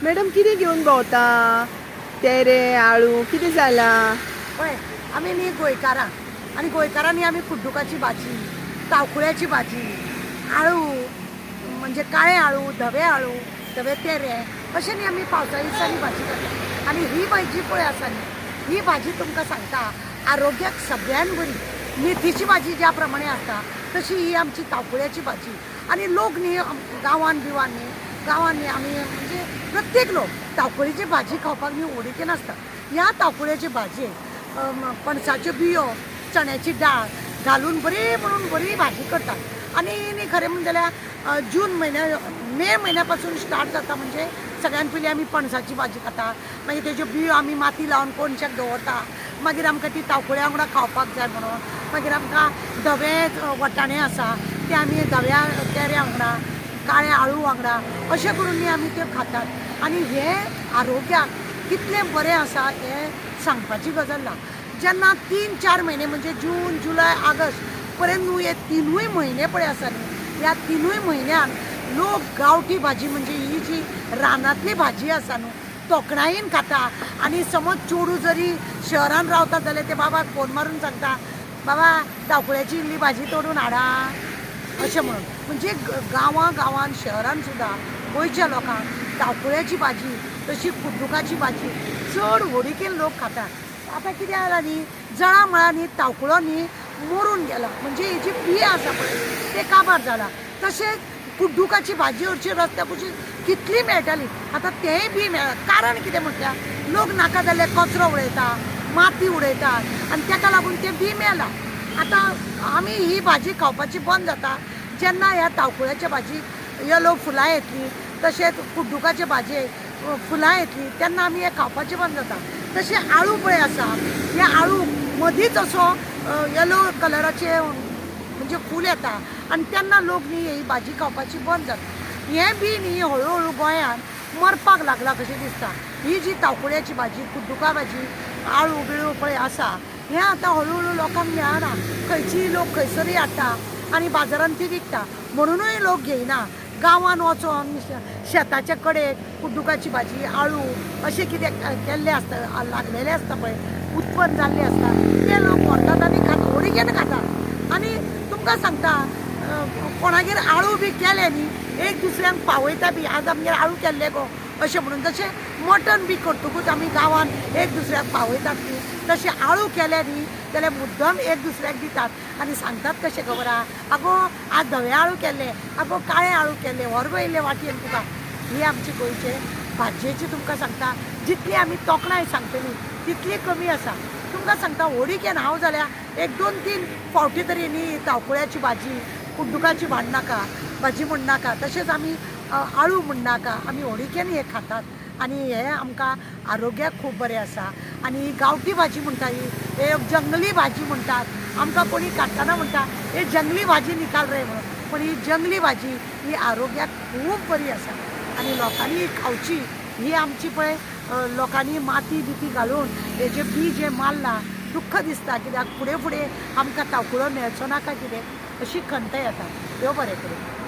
Madam कितें घेवन भोंवता? तेरे आळू कितें जालां? पळय आमी न्ही गोंयकारां आनी गोंयकारांनी आमी कुड्डुकाची भाजी, तावकुळ्याची भाजी, आळू म्हणजे काळे आळू, धवे तेरे अशें न्ही आमी पावसाळी दिसांनी भाजी करता. आनी ही भाजी पळय आसा न्ही, ही भाजी तुमकां सांगता आरोग्याक सगळ्यान बरी. मेथीची भाजी ज्या प्रमाणे आसता तशी ही आमची तावकुळ्याची भाजी. आनी लोक न्ही गांवांनी आमी म्हणजे प्रत्येक लोक तावकुळ्याची भाजी खावपाक न्ही उडिकेन आसता. ह्या तावकुळ्याची भाजयेक पणसाच्यो बियो, चण्याची डाळ घालून बरी भाजी करतात. आनी न्ही खरें म्हणलें जाल्यार जून म्हयन्या मे म्हयन्या स्टार्ट जाता म्हणजे सगळ्यान पयलीं आमी पणसाची भाजी खाता. मागीर तेज्यो बियो आमी माती लावन कोणशाक दवरता. मागीर आमकां ती तावकुळ्या वांगडा खावपाक जाय म्हणून. मागीर आमकां धवे वटाणे आसा ते आमी धव्या तेऱ्या वांगडा, काळे आळू वांगडा अशें करून न्ही आमी त्यो खातात. आनी हे आरोग्याक कितलें बरें आसा हें सांगपाची गजाल ना. जेन्ना 3-4 म्हयने म्हणजे जून, जुलय, ऑगस्ट पर्यंत न्हू हे 3 म्हयने पळय आसा न्ही, ह्या 3 म्हयन्यान लोक गांवठी भाजी म्हणजे ही जी रानांतली भाजी आसा न्हू तोखणायेन खाता. आनी समज चेडूं जरी शहरान रावता जाल्यार ते बाबाक फोन मारून सांगता, बाबा तावकुळ्याची इल्ली भाजी तोडून हाडा अशें म्हणून. म्हणजे गांवान शहरान सुद्दां गोंयच्या लोकांक तावकुळ्याची भाजी तशी कुड्डुकाची भाजी चड व्हडीकेन लोक खातात. आतां कितें जालां न्ही, जळा न्ही तावकुळो न्ही मरून गेला म्हणजे हेजी बिये आसा पळय ते काबार जाला. तशेंच कुड्डुकाची भाजी हरशी रस्त्या कुशीक कितली मेळटाली, आतां तेंय बी मेळना. कारण कितें म्हटल्यार लोक नाका जाल्ले कचरो उडयता, माती उडयतात आनी ताका लागून तें बी मेला. आतां आमी ही भाजी खावपाची बंद जाता जेन्ना ह्या तावकुळ्याच्या भाजीक येलो फुलां येतलीं, तशेंच कुड्डुकाचे भाजयेक फुलां येतलीं तेन्ना आमी हे खावपाचें बंद जाता. तशें आळू पळय आसा, हे आळू मदींच असो येलो कलराचे म्हणजे फूल येता आनी तेन्ना लोक न्ही ही भाजी खावपाची बंद जाता. हें बी न्ही हळू गोंयान मरपाक लागला कशें दिसता. ही जी तावकुळ्याची भाजी, कुड्डुका भाजी, आळू बिळू पळय आसा हें आतां हळू लोकांक मेळना. खंयचीय लोक खंयसरूय हाडटा आनी बाजारांत ती विकता म्हणुनूय लोक घेयना. गांवान वचोन शेताचे कडेक कुड्डुकाची भाजी, आळू अशें कितें केल्लें आसता, लागलेलें आसता पळय, उत्पन्न जाल्लें आसता ते लोक व्हरतात आनी खाता, उडीकेन खातात. आनी तुमकां सांगता कोणागेर आळू बी केले न्ही एक दुसऱ्यांक पावयता बी, आज आमगेर आळू केल्ले गो अशें म्हणून. तशें मटण बी करतकूच आमी गांवान एक दुसऱ्याक पावयतात न्ही, तशें आळू केले न्ही जाल्यार मुद्दम एक दुसऱ्याक दितात आनी सांगतात कशें खबर आहा, आगो आज धवे आळू केल्ले, आगो काळे आळू केल्ले, व्हर गो इल्ले वाटयेन तुका. ही आमची गोंयचे भाजयेची तुमकां सांगता जितली आमी तोखणाय सांगतली तितली कमी आसा. तुमकां सांगता व्हडीकेन हांव जाल्यार 1-2-3 फावटी तरी न्ही तावकुळ्याची भाजी, कुड्डुकाची भाजी म्हणनाका, तशेंच आमी आळू म्हणनाका, आमी व्हडीकेन हे खातात. आनी हे आमकां आरोग्याक खूब बरें आसा. आनी गांवठी भाजी म्हणटा ही हे जंगली भाजी म्हणटात. आमकां कोणी काडटना म्हणटा हे जंगली भाजी निकाल रे म्हणून, पूण ही जंगली भाजी ही आरोग्याक खूब बरी आसा आनी लोकांनी खावची. ही आमची पळय लोकांनी माती बिती घालून हेजे बी जे मारला दुख्ख दिसता. कित्याक फुडें आमकां तावकुळो मेळचो नाका कितें अशी खंत येता. देव बरें करूं.